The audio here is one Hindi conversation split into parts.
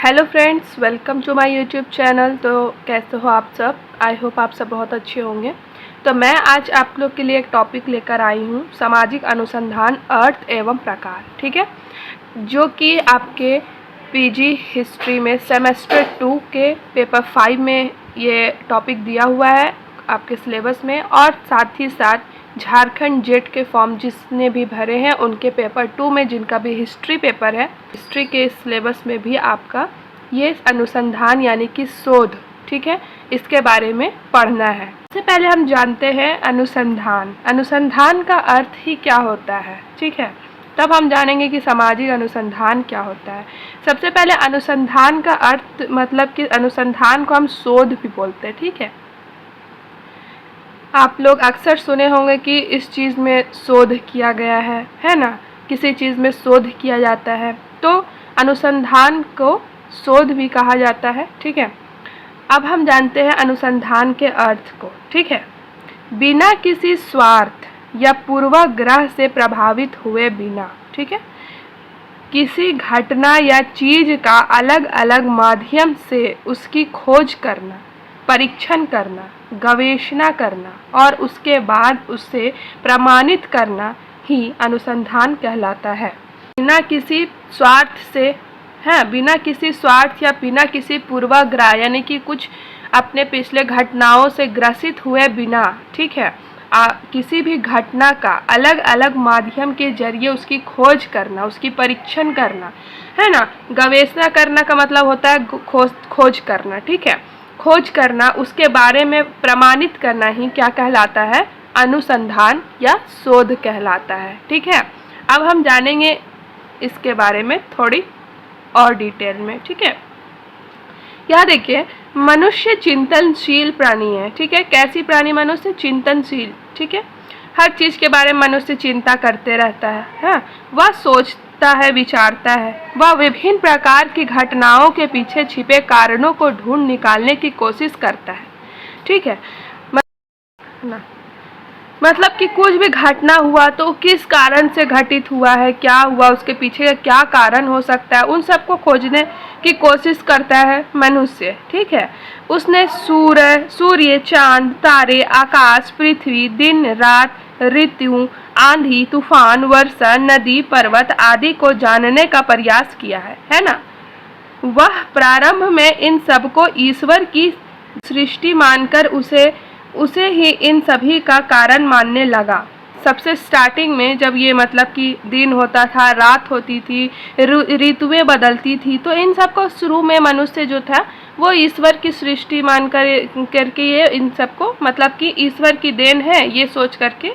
Hello friends, welcome to my YouTube channel. तो कैसे हो आप सब? आई होप आप सब बहुत अच्छे होंगे। तो मैं आज आप लोग के लिए एक टॉपिक लेकर आई हूँ, सामाजिक अनुसंधान, अर्थ एवं प्रकार। ठीक है, जो कि आपके पीजी हिस्ट्री में सेमेस्टर 2 के पेपर 5 में ये टॉपिक दिया हुआ है आपके सिलेबस में, और साथ ही साथ झारखंड जेट के फॉर्म जिसने भी भरे हैं उनके पेपर 2 में, जिनका भी हिस्ट्री पेपर है, हिस्ट्री के सिलेबस में भी आपका ये अनुसंधान यानी कि शोध, ठीक है, इसके बारे में पढ़ना है। सबसे पहले हम जानते हैं अनुसंधान। अनुसंधान का अर्थ ही क्या होता है, ठीक है, तब हम जानेंगे कि सामाजिक अनुसंधान क्या होता है। सबसे पहले अनुसंधान का अर्थ मतलब कि अनुसंधान को हम शोध भी बोलते हैं। ठीक है, आप लोग अक्सर सुने होंगे कि इस चीज़ में शोध किया गया है ना, किसी चीज़ में शोध किया जाता है, तो अनुसंधान को शोध भी कहा जाता है। ठीक है, अब हम जानते हैं अनुसंधान के अर्थ को। ठीक है, बिना किसी स्वार्थ या पूर्वाग्रह से प्रभावित हुए बिना, ठीक है, किसी घटना या चीज़ का अलग अलग माध्यम से उसकी खोज करना, परीक्षण करना, गवेषणा करना और उसके बाद उसे प्रमाणित करना ही अनुसंधान कहलाता है। बिना किसी स्वार्थ से, बिना किसी स्वार्थ या बिना किसी पूर्वाग्रह यानी कि कुछ अपने पिछले घटनाओं से ग्रसित हुए बिना, ठीक है, किसी भी घटना का अलग अलग माध्यम के जरिए उसकी खोज करना, उसकी परीक्षण करना, है ना। गवेषणा करना का मतलब होता है खोज करना। ठीक है, खोज करना, उसके बारे में प्रमाणित करना ही क्या कहलाता है? अनुसंधान या शोध कहलाता है। ठीक है, अब हम जानेंगे इसके बारे में थोड़ी और डिटेल में। ठीक है, यह देखिए, मनुष्य चिंतनशील प्राणी है। ठीक है, कैसी प्राणी? मनुष्य चिंतनशील। ठीक है, हर चीज़ के बारे में मनुष्य चिंता करते रहता है, वह सोचता है, विचारता है, वह विभिन्न प्रकार की घटनाओं के पीछे छिपे कारणों को ढूंढ निकालने की कोशिश करता है। ठीक है ना, मतलब कि कुछ भी घटना हुआ तो किस कारण से घटित हुआ है, क्या हुआ, उसके पीछे का क्या कारण हो सकता है, उन सबको खोजने की कोशिश करता है मनुष्य। ठीक है, उसने सूर्य, चांद, तारे, आकाश, पृथ्वी, दिन रात, ऋतु, आंधी, तूफान, वर्षा, नदी, पर्वत आदि को जानने का प्रयास किया है ना। वह प्रारंभ में इन सबको ईश्वर की सृष्टि मानकर उसे ही इन सभी का कारण मानने लगा। सबसे स्टार्टिंग में जब ये मतलब कि दिन होता था, रात होती थी, ऋतुएं बदलती थी, तो इन सब को शुरू में मनुष्य जो था वो ईश्वर की सृष्टि मान करके ये इन सबको मतलब कि ईश्वर की देन है ये सोच करके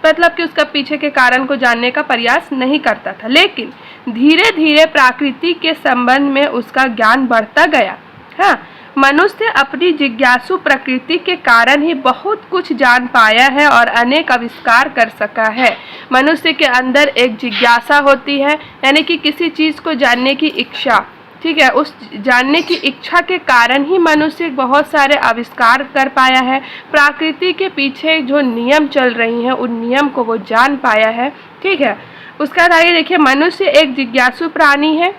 मतलब कि उसका पीछे के कारण को जानने का प्रयास नहीं करता था। लेकिन धीरे धीरे प्रकृति के संबंध में उसका ज्ञान बढ़ता गया। हाँ, मनुष्य अपनी जिज्ञासु प्रकृति के कारण ही बहुत कुछ जान पाया है और अनेक आविष्कार कर सका है। मनुष्य के अंदर एक जिज्ञासा होती है, यानी कि किसी चीज़ को जानने की इच्छा। ठीक है, उस जानने की इच्छा के कारण ही मनुष्य बहुत सारे आविष्कार कर पाया है। प्रकृति के पीछे जो नियम चल रही हैं उन नियम को वो जान पाया है। ठीक है, उसका आगे देखिए, मनुष्य एक जिज्ञासु प्राणी है।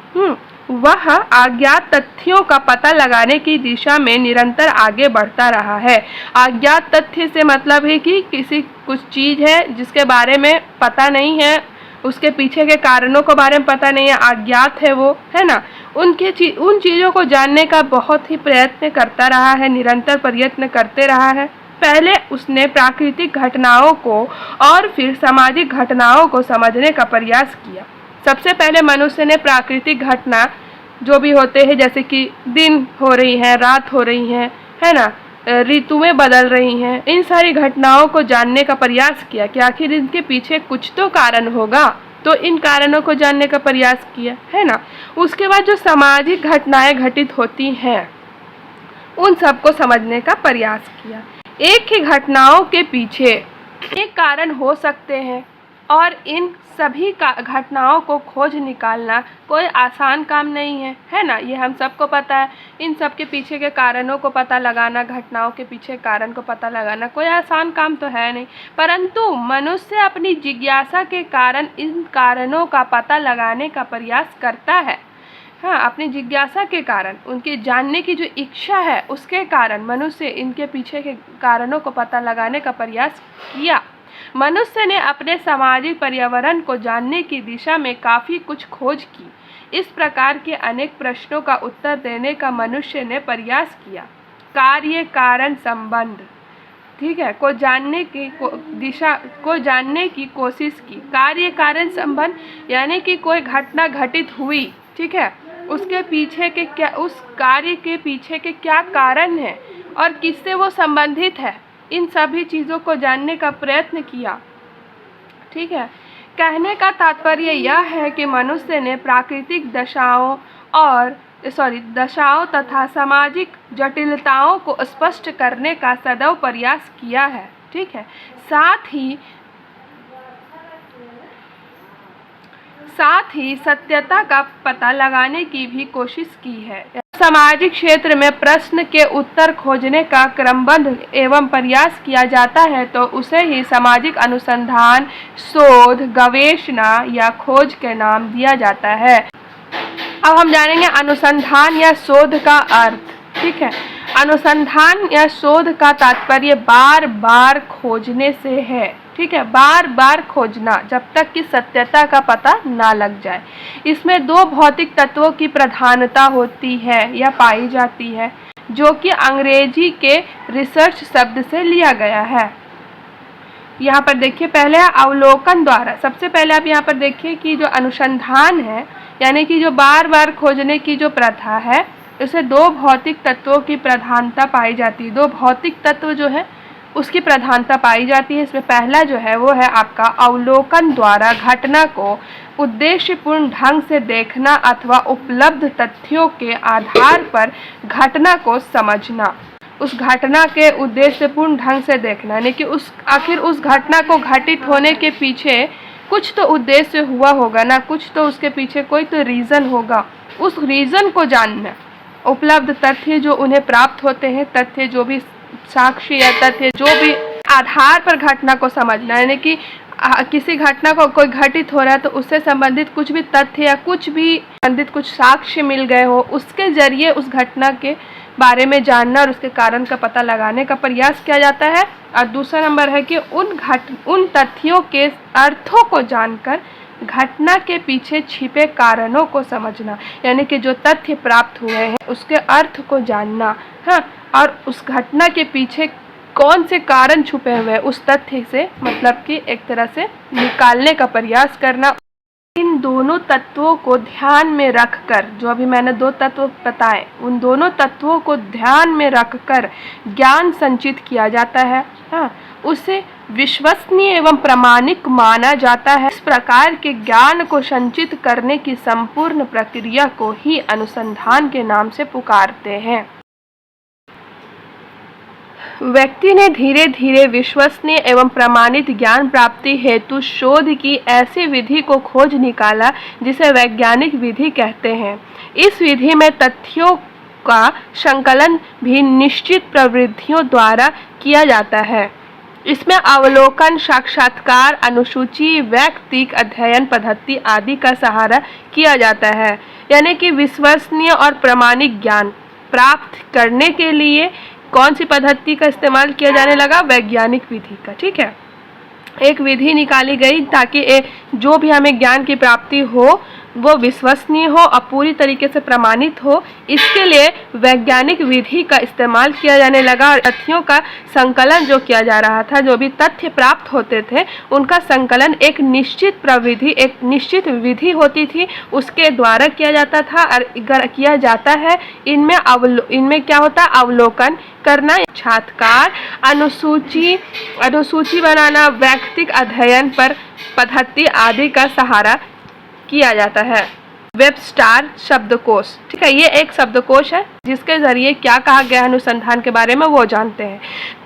वह अज्ञात तथ्यों का पता लगाने की दिशा में निरंतर आगे बढ़ता रहा है। अज्ञात तथ्य से मतलब है कि किसी कुछ चीज़ है जिसके बारे में पता नहीं है, उसके पीछे के कारणों के बारे में पता नहीं है, अज्ञात है वो, है ना। उन चीज़ों को जानने का बहुत ही प्रयत्न करता रहा है, निरंतर प्रयत्न करते रहा है। पहले उसने प्राकृतिक घटनाओं को और फिर सामाजिक घटनाओं को समझने का प्रयास किया। सबसे पहले मनुष्य ने प्राकृतिक घटना जो भी होते हैं, जैसे कि दिन हो रही है, रात हो रही है ना, ऋतुएं बदल रही हैं, इन सारी घटनाओं को जानने का प्रयास किया कि आखिर इनके पीछे कुछ तो कारण होगा, तो इन कारणों को जानने का प्रयास किया, है ना। उसके बाद जो सामाजिक घटनाएं घटित होती हैं उन सबको समझने का प्रयास किया। एक ही घटनाओं के पीछे एक कारण हो सकते हैं और इन सभी घटनाओं को खोज निकालना कोई आसान काम नहीं है ना, ये हम सबको पता है। इन सब के पीछे के कारणों को पता लगाना, घटनाओं के पीछे कारण को पता लगाना कोई आसान काम तो है नहीं, परंतु मनुष्य अपनी जिज्ञासा के कारण इन कारणों का पता लगाने का प्रयास करता है। हाँ, अपनी जिज्ञासा के कारण, उनके जानने की जो इच्छा है उसके कारण मनुष्य इनके पीछे के कारणों को पता लगाने का प्रयास किया। मनुष्य ने अपने सामाजिक पर्यावरण को जानने की दिशा में काफ़ी कुछ खोज की। इस प्रकार के अनेक प्रश्नों का उत्तर देने का मनुष्य ने प्रयास किया। कार्य कारण संबंध, ठीक है, को जानने की कोशिश की। कार्य कारण संबंध यानी कि कोई घटना घटित हुई, ठीक है, उसके पीछे के क्या, उस कार्य के पीछे के क्या कारण है और किससे वो संबंधित है, इन सभी चीज़ों को जानने का प्रयत्न किया। ठीक है, कहने का तात्पर्य यह है कि मनुष्य ने प्राकृतिक दशाओं तथा सामाजिक जटिलताओं को स्पष्ट करने का सदैव प्रयास किया है। ठीक है, साथ ही सत्यता का पता लगाने की भी कोशिश की है। सामाजिक क्षेत्र में प्रश्न के उत्तर खोजने का क्रमबद्ध एवं प्रयास किया जाता है तो उसे ही सामाजिक अनुसंधान, शोध, गवेषणा या खोज के नाम दिया जाता है। अब हम जानेंगे अनुसंधान या शोध का अर्थ। ठीक है, अनुसंधान या शोध का तात्पर्य बार बार खोजने से है। ठीक है, बार बार खोजना जब तक कि सत्यता का पता ना लग जाए। इसमें दो भौतिक तत्वों की प्रधानता होती है या पाई जाती है, जो कि अंग्रेजी के रिसर्च शब्द से लिया गया है। यहाँ पर देखिए, पहले अवलोकन द्वारा। सबसे पहले आप यहाँ पर देखिए कि जो अनुसंधान है यानी कि जो बार बार खोजने की जो प्रथा है, उसे दो भौतिक तत्वों की प्रधानता पाई जाती है। दो भौतिक तत्व जो है उसकी प्रधानता पाई जाती है। इसमें पहला जो है वो है आपका अवलोकन द्वारा घटना को उद्देश्यपूर्ण ढंग से देखना अथवा उपलब्ध तथ्यों के आधार पर घटना को समझना। उस घटना के उद्देश्यपूर्ण ढंग से देखना यानी कि आखिर उस घटना को घटित होने के पीछे कुछ तो उद्देश्य हुआ होगा ना, कुछ तो उसके पीछे कोई तो रीज़न होगा। उस रीज़न को जानना, उपलब्ध तथ्य जो उन्हें प्राप्त होते हैं, तथ्य जो भी साक्ष्य या तथ्य जो भी आधार पर घटना को समझना, यानी कि किसी घटना को कोई घटित हो रहा है तो उससे संबंधित कुछ भी तथ्य या कुछ भी संबंधित कुछ साक्ष्य मिल गए हो, उसके जरिए उस घटना के बारे में जानना और उसके कारण का पता लगाने का प्रयास किया जाता है। और दूसरा नंबर है कि उन तथ्यों के अर्थों को जानकर घटना के पीछे छिपे कारणों को समझना, यानी कि जो तथ्य प्राप्त हुए हैं उसके अर्थ को जानना, हाँ, और उस घटना के पीछे कौन से कारण छुपे हुए हैं उस तथ्य से मतलब कि एक तरह से निकालने का प्रयास करना। इन दोनों तत्वों को ध्यान में रखकर, जो अभी मैंने दो तत्व बताए, उन दोनों तत्वों को ध्यान में रखकर ज्ञान संचित किया जाता है, हाँ, उसे विश्वसनीय एवं प्रामाणिक माना जाता है। इस प्रकार के ज्ञान को संचित करने की संपूर्ण प्रक्रिया को ही अनुसंधान के नाम से पुकारते हैं। व्यक्ति ने धीरे धीरे विश्वसनीय एवं प्रमाणित ज्ञान प्राप्ति हेतु शोध की ऐसी विधि को खोज निकाला जिसे वैज्ञानिक विधि कहते हैं। इस विधि में तथ्यों का संकलन भी निश्चित प्रवृत्तियों द्वारा किया जाता है। इसमें अवलोकन, साक्षात्कार, अनुसूची, वैयक्तिक अध्ययन पद्धति आदि का सहारा किया जाता है। यानी कि विश्वसनीय और प्रामाणिक ज्ञान प्राप्त करने के लिए कौन सी पद्धति का इस्तेमाल किया जाने लगा? वैज्ञानिक विधि का। ठीक है, एक विधि निकाली गई ताकि जो भी हमें ज्ञान की प्राप्ति हो वो विश्वसनीय हो और पूरी तरीके से प्रमाणित हो। इसके लिए वैज्ञानिक विधि का इस्तेमाल किया जाने लगा और तथ्यों का संकलन जो किया जा रहा था, जो भी तथ्य प्राप्त होते थे उनका संकलन एक निश्चित प्रविधि, एक निश्चित विधि होती थी, उसके द्वारा किया जाता था और किया जाता है। इनमें क्या होता है? अवलोकन करना, साक्षात्कार, अनुसूची बनाना, वैयक्तिक अध्ययन पर पद्धति आदि का सहारा किया जाता है। वेबस्टर शब्दकोश, ठीक है, ये एक शब्दकोश है जिसके जरिए क्या कहा गया अनुसंधान के बारे में वो जानते हैं।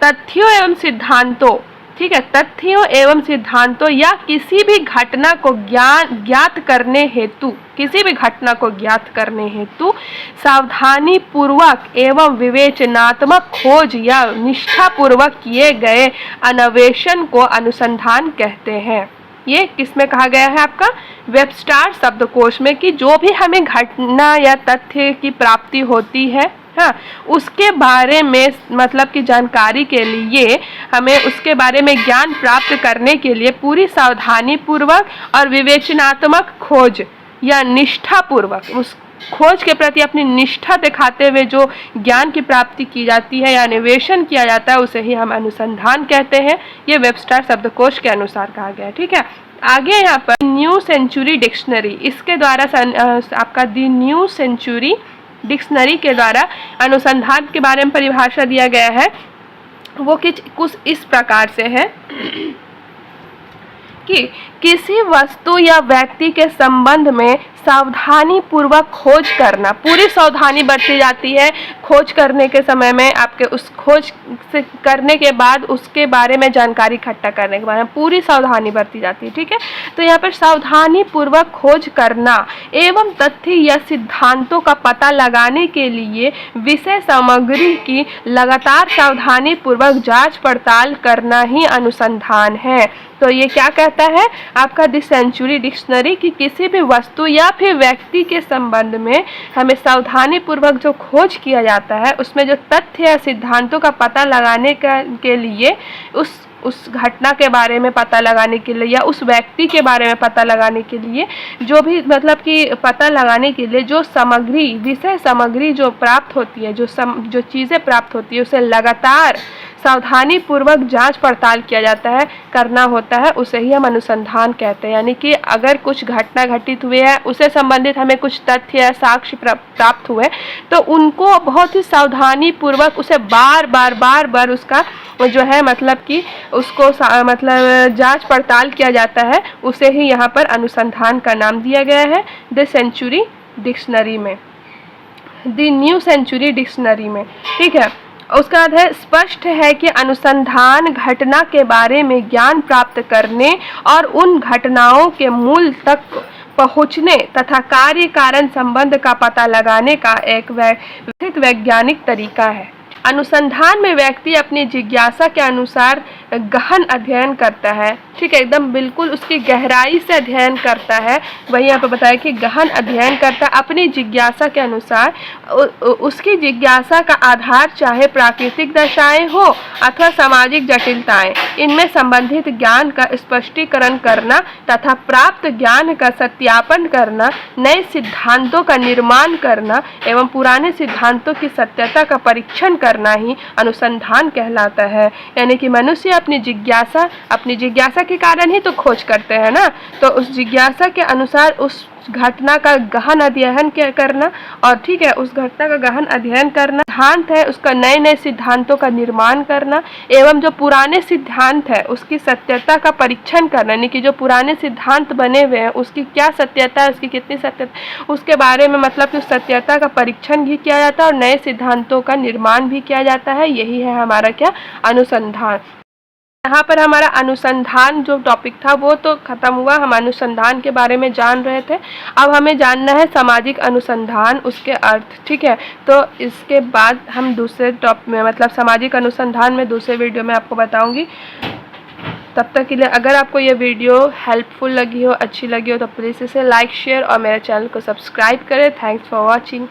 तथ्यों एवं सिद्धांतों, ठीक है, तथ्यों एवं सिद्धांतों या किसी भी घटना को ज्ञात करने हेतु सावधानी पूर्वक एवं विवेचनात्मक खोज या निष्ठा पूर्वक किए गए अन्वेषण को अनुसंधान कहते हैं। ये किसमें कहा गया है आपका वेबस्टर शब्दकोश में, कि जो भी हमें घटना या तथ्य की प्राप्ति होती है, हाँ, उसके बारे में मतलब कि जानकारी के लिए हमें उसके बारे में ज्ञान प्राप्त करने के लिए पूरी सावधानी पूर्वक और विवेचनात्मक खोज या निष्ठापूर्वक उस खोज के प्रति अपनी निष्ठा दिखाते हुए जो ज्ञान की प्राप्ति की जाती है या अन्वेषण किया जाता है, उसे ही हम अनुसंधान कहते हैं। ये वेबस्टर शब्दकोश के अनुसार कहा गया है। ठीक है, आगे यहाँ पर न्यू सेंचुरी डिक्शनरी, इसके द्वारा आपका दी न्यू सेंचुरी डिक्शनरी के द्वारा अनुसंधान के बारे में परिभाषा दिया गया है। वो कुछ इस प्रकार से है कि किसी वस्तु या व्यक्ति के संबंध में सावधानी पूर्वक खोज करना, पूरी सावधानी बरती जाती है खोज करने के समय में। आपके उस खोज से करने के बाद उसके बारे में जानकारी इकट्ठा करने के बारे में पूरी सावधानी बरती जाती है। ठीक है, तो यहाँ पर सावधानी पूर्वक खोज करना एवं तथ्य या सिद्धांतों का पता लगाने के लिए विषय सामग्री की लगातार सावधानी पूर्वक जांच पड़ताल करना ही अनुसंधान है। तो ये क्या कहता है आपका दी सेंचुरी डिक्शनरी, कि किसी भी वस्तु या फिर व्यक्ति के संबंध में हमें सावधानी पूर्वक जो खोज किया जाता है, उसमें जो तथ्य या सिद्धांतों का पता लगाने के लिए उस घटना के बारे में पता लगाने के लिए या उस व्यक्ति के बारे में पता लगाने के लिए जो भी मतलब कि पता लगाने के लिए जो सामग्री, विषय सामग्री जो प्राप्त होती है, जो चीज़ें प्राप्त होती है, उसे लगातार सावधानी पूर्वक जांच पड़ताल किया जाता है, करना होता है, उसे ही हम अनुसंधान कहते हैं। यानी कि अगर कुछ घटना घटित हुई है, उससे संबंधित हमें कुछ तथ्य या साक्ष्य प्राप्त हुए, तो उनको बहुत ही सावधानी पूर्वक उसे बार बार उसका जो है मतलब कि उसको मतलब जांच पड़ताल किया जाता है, उसे ही यहाँ पर अनुसंधान का नाम दिया गया है द सेंचुरी डिक्शनरी में, द न्यू सेंचुरी डिक्शनरी में। ठीक है, उसका अर्थ है स्पष्ट है कि अनुसंधान घटना के बारे में ज्ञान प्राप्त करने और उन घटनाओं के मूल तक पहुंचने तथा कार्य कारण संबंध का पता लगाने का एक विकसित वैज्ञानिक तरीका है। अनुसंधान में व्यक्ति अपनी जिज्ञासा के अनुसार गहन अध्ययन करता है। ठीक है, एकदम बिल्कुल उसकी गहराई से अध्ययन करता है। वही यहाँ पर बताया कि गहन अध्ययन करता है अपनी जिज्ञासा के अनुसार। उसकी जिज्ञासा का आधार चाहे प्राकृतिक दशाएं हो अथवा सामाजिक जटिलताएं, इनमें संबंधित ज्ञान का स्पष्टीकरण करना तथा प्राप्त ज्ञान का सत्यापन करना, नए सिद्धांतों का निर्माण करना एवं पुराने सिद्धांतों की सत्यता का परीक्षण करना ही अनुसंधान कहलाता है। यानी कि मनुष्य अपनी जिज्ञासा के कारण ही तो खोज करते हैं ना, तो उस जिज्ञासा के अनुसार उस घटना का गहन अध्ययन करना, और ठीक है उस घटना का गहन अध्ययन करना, सिद्धांत है उसका नए सिद्धांतों का निर्माण करना एवं जो पुराने सिद्धांत है उसकी सत्यता का परीक्षण करना, यानी कि जो पुराने सिद्धांत बने हुए हैं उसकी क्या सत्यता है, उसकी कितनी सत्यता, उसके बारे में मतलब कि उस सत्यता का परीक्षण भी किया जाता है और नए सिद्धांतों का निर्माण भी किया जाता है। यही है हमारा क्या अनुसंधान। यहाँ पर हमारा अनुसंधान जो टॉपिक था वो तो ख़त्म हुआ, हम अनुसंधान के बारे में जान रहे थे। अब हमें जानना है सामाजिक अनुसंधान, उसके अर्थ। ठीक है, तो इसके बाद हम दूसरे टॉपिक में मतलब सामाजिक अनुसंधान में दूसरे वीडियो में आपको बताऊंगी। तब तक के लिए अगर आपको ये वीडियो हेल्पफुल लगी हो, अच्छी लगी हो, तो प्लीज़ इसे लाइक शेयर और मेरे चैनल को सब्सक्राइब करें। Thanks for watching.